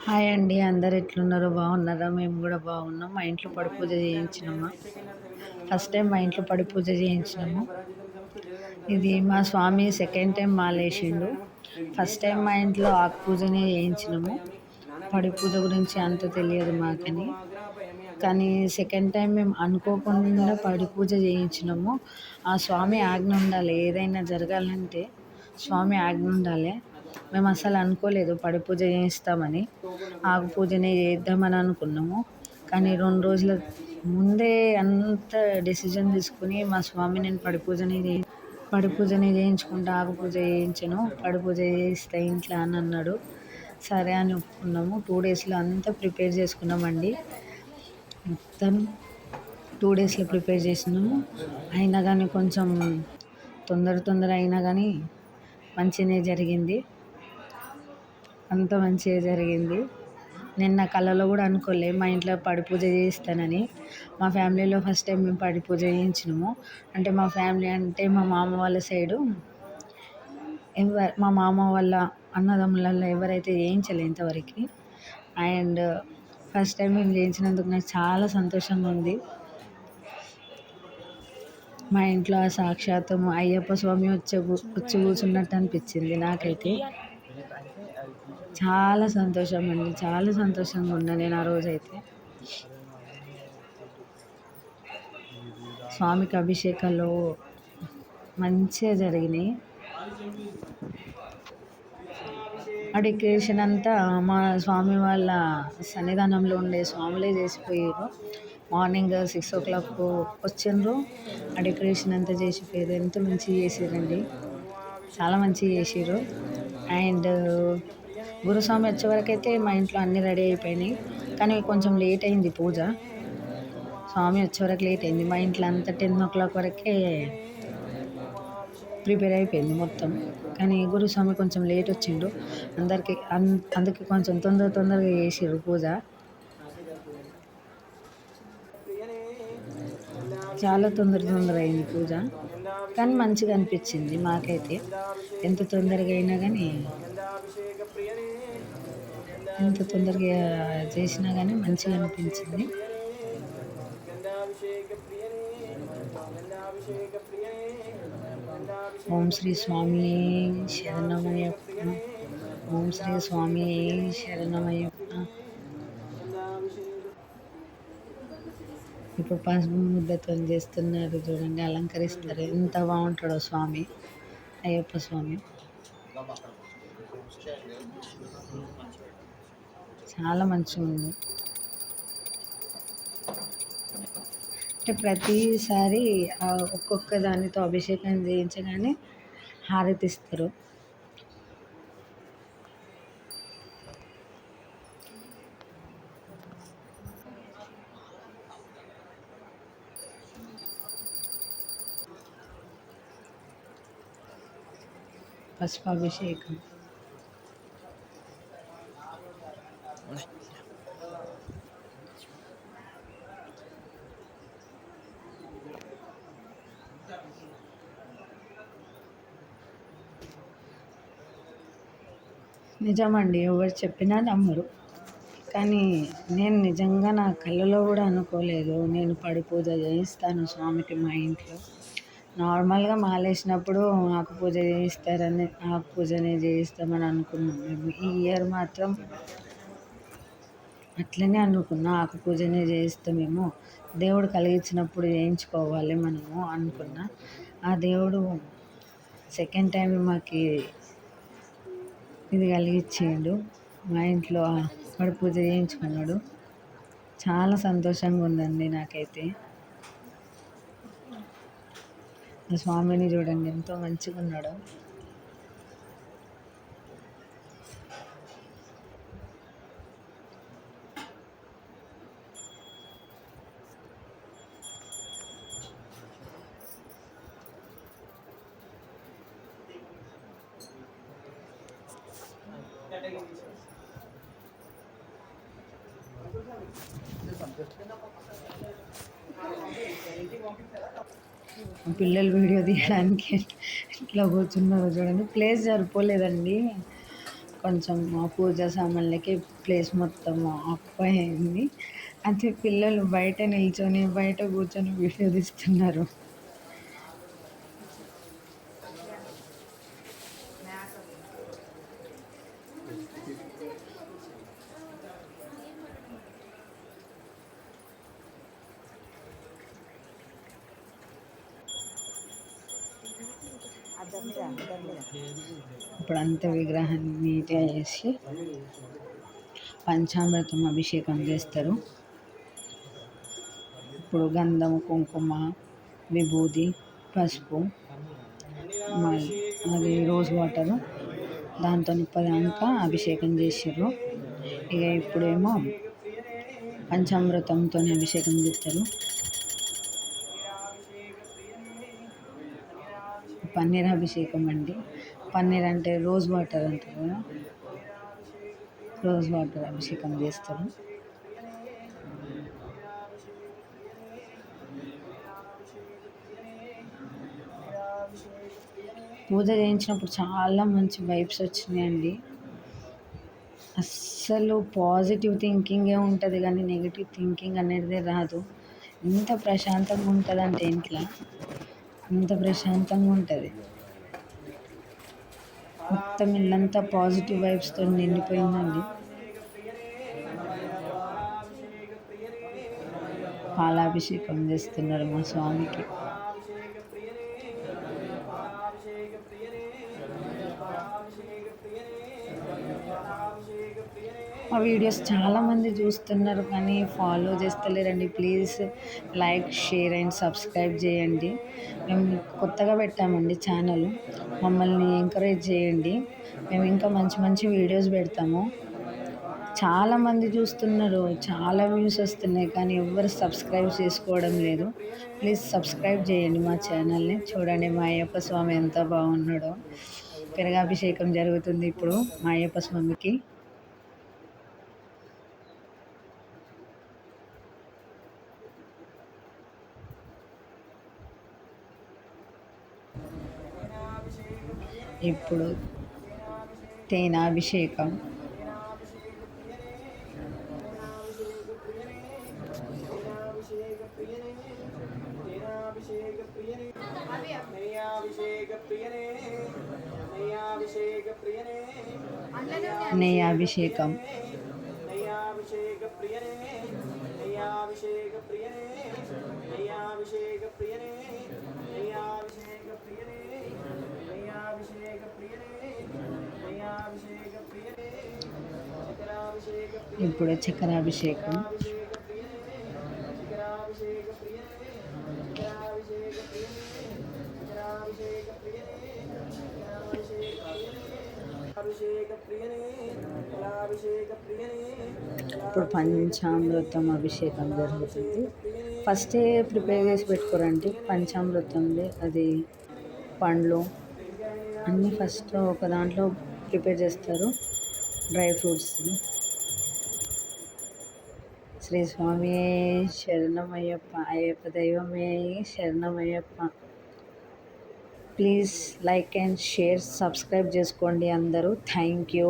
Hi అండి. అందరు ఎట్లున్నారో బాగున్నారా? మేము కూడా బాగున్నాం. మా ఇంట్లో పడి పూజ చేయించినామా. ఫస్ట్ టైం మా ఇంట్లో పడి పూజ చేయించినాము. ఇది మా స్వామి సెకండ్ టైం మాలేసిండు. ఫస్ట్ టైం మా ఇంట్లో ఆకు పూజనే చేయించినాము. పడి పూజ గురించి అంత తెలియదు మాకని. కానీ సెకండ్ టైం మేము అనుకోకుండా పడి పూజ చేయించినాము. ఆ స్వామి ఆజ్ఞ ఉండాలి, ఏదైనా జరగాలంటే స్వామి ఆజ్ఞ ఉండాలి. మేము అసలు అనుకోలేదు పడి పూజ చేయిస్తామని. ఆకు పూజనే చేద్దామని అనుకున్నాము. కానీ 2 రోజుల ముందే అంత డెసిషన్ తీసుకుని మా స్వామి నేను పడి పూజనే చేయించుకుంటా, ఆకు పూజ చేయించను, పడి పూజ చేయిస్తా ఇంట్లో అని అన్నాడు. సరే అని ఒప్పుకున్నాము. 2 డేస్లో అంతా ప్రిపేర్ చేసుకున్నామండి. మొత్తం 2 డేస్లో ప్రిపేర్ చేసినాము. అయినా కానీ కొంచెం తొందర అయినా కానీ మంచిగానే జరిగింది. అంత మంచిగా జరిగింది. నేను నా కలలో కూడా అనుకోలే మా ఇంట్లో పడి పూజ చేయిస్తానని. మా ఫ్యామిలీలో ఫస్ట్ టైం మేము పడి పూజ చేయించినాము. అంటే మా ఫ్యామిలీ అంటే మా మామ వాళ్ళ సైడు మా మామ వాళ్ళ అన్నదమ్ములలో ఎవరైతే చేయించలే ఇంతవరకు. అండ్ ఫస్ట్ టైం మేము చేయించినందుకు నాకు చాలా సంతోషంగా ఉంది. మా ఇంట్లో సాక్షాత్తు అయ్యప్ప స్వామి వచ్చి కూర్చున్నట్టు అనిపించింది నాకైతే. చాలా సంతోషం అండి, చాలా సంతోషంగా ఉన్నా నేను ఆ రోజైతే. స్వామికి అభిషేకాలు మంచిగా జరిగినాయి. ఆ డెకరేషన్ అంతా మా స్వామి వాళ్ళ సన్నిధానంలో ఉండే స్వాములే చేసిపోయారు. మార్నింగ్ 6 o'clock వచ్చిండ్రు. ఆ డెకరేషన్ అంతా చేసిపోయారు. ఎంత మంచిగా చేసారండి, చాలా మంచిగా చేసారు. అండ్ గురుస్వామి వచ్చే వరకు అయితే మా ఇంట్లో అన్నీ రెడీ అయిపోయినాయి. కానీ కొంచెం లేట్ అయింది పూజ. స్వామి వచ్చే వరకు లేట్ అయింది. మా ఇంట్లో అంతా 10 o'clock వరకే ప్రిపేర్ అయిపోయింది మొత్తం. కానీ గురుస్వామి కొంచెం లేట్ వచ్చిండు. అందుకే కొంచెం తొందరగా చేసిర్రు పూజ. చాలా తొందర అయింది పూజ. కానీ మంచిగా అనిపించింది మాకైతే. ఎంత తొందరగా అయినా కానీ ఎంత తొందరగా చేసినా కానీ మంచిగా అనిపించింది. ఓం శ్రీ స్వామి శరణమయ్యప్ప. ఓం శ్రీ స్వామి శరణమయ్యప్ప. ఇప్పుడు పసుపు ముద్దతో చేస్తున్నారు చూడండి, అలంకరిస్తారు. ఎంత బాగుంటాడో స్వామి, అయ్యప్ప స్వామి. చాలా మంచిగా ఉంది. అంటే ప్రతిసారి ఒక్కొక్క దానితో అభిషేకం చేయించగానే హారతిస్తారు. పసుపాభిషేకం. నిజమండి, ఎవరు చెప్పినా నమ్మరు. కానీ నేను నిజంగా నా కళ్ళలో కూడా అనుకోలేదు నేను పడి పూజ చేయిస్తాను స్వామికి మా ఇంట్లో. నార్మల్గా మాలేసినప్పుడు ఆకు పూజ చేయిస్తారని ఆకు పూజనే చేయిస్తామని అనుకున్నాం మేము. ఈ ఇయర్ మాత్రం అట్లనే అనుకున్నా, ఆకు పూజనే చేయిస్తామేమో, దేవుడు కలిగించినప్పుడు చేయించుకోవాలి మనము అనుకున్నా. ఆ దేవుడు సెకండ్ టైం మాకు ఇది కలిగించిండు. మా ఇంట్లో పడి పూజ చేయించుకున్నాడు. చాలా సంతోషంగా ఉందండి నాకైతే. ఆ స్వామిని చూడండి ఎంతో మంచిగా ఉన్నాడు. పిల్లలు వీడియో తీయడానికి ఇట్లా కూర్చున్నారు చూడండి. ప్లేస్ సరిపోలేదండి, కొంచెం పూజ సామాన్లకి ప్లేస్ మొత్తం ఆక్యుపై అయింది. అయితే పిల్లలు బయట నిల్చొని, బయట కూర్చొని వీడియో తీస్తున్నారు. ఇప్పుడంతా విగ్రహాన్ని నీట్గా చేసి పంచామృతం అభిషేకం చేస్తారు. ఇప్పుడు గంధం, కుంకుమ, విభూది, పసుపు, అది రోజ్ వాటర్ దాంతో ఇప్పటిదాకా అభిషేకం చేసారు. ఇక ఇప్పుడేమో పంచామృతంతో అభిషేకం చేస్తారు. పన్నీర్ అభిషేకం అండి. పన్నీర్ అంటే రోజ్ వాటర్ అంటారు కదా, రోజ్ వాటర్ అభిషేకం చేస్తారు. పూజ చేయించినప్పుడు చాలా మంచి వైబ్స్ వచ్చినాయండి. అస్సలు పాజిటివ్ థింకింగే ఉంటుంది కానీ నెగిటివ్ థింకింగ్ అనేది రాదు. ఎంత ప్రశాంతంగా ఉంటుందంటే ఇంట్లో అంత ప్రశాంతంగా ఉంటుంది. మొత్తం ఇల్లంతా పాజిటివ్ వైబ్స్తో నిండిపోయిందండి. పాలాభిషేకం చేస్తున్నారు మా స్వామికి. మా వీడియోస్ చాలామంది చూస్తున్నారు కానీ ఫాలో చేస్తలేరండి. Please like, share and subscribe చేయండి. మేము కొత్తగా పెట్టామండి ఛానల్, మమ్మల్ని ఎంకరేజ్ చేయండి. మేము ఇంకా మంచి మంచి వీడియోస్ పెడతాము. చాలామంది చూస్తున్నారు, చాలా వ్యూస్ వస్తున్నాయి కానీ ఎవ్వరు సబ్స్క్రైబ్ చేసుకోవడం లేదు. ప్లీజ్ సబ్స్క్రైబ్ చేయండి మా ఛానల్ని. చూడండి మా అయ్యప్ప స్వామి ఎంత బాగున్నాడో. పెరుగాభిషేకం జరుగుతుంది ఇప్పుడు మా అయ్యప్ప స్వామికి. ఇప్పుడు తేనాభిషేకం. నెయ్యాభిషేకం. ఇప్పుడు చక్రాభిషేకం. ఇప్పుడు పంచామృతం అభిషేకం జరుగుతుంది. ఫస్టే ప్రిపేర్ చేసి పెట్టుకోరండి పంచామృతంలో. అది పండ్లు అన్నీ ఫస్ట్ ఒక దాంట్లో ప్రిపేర్ చేస్తారు, డ్రై ఫ్రూట్స్. శ్రీ స్వామి శరణమయ్యప్ప, అయ్యప్ప దైవమే శరణమయ్యప్ప. Please like and share, subscribe చేసుకోండి అందరూ. Thank you.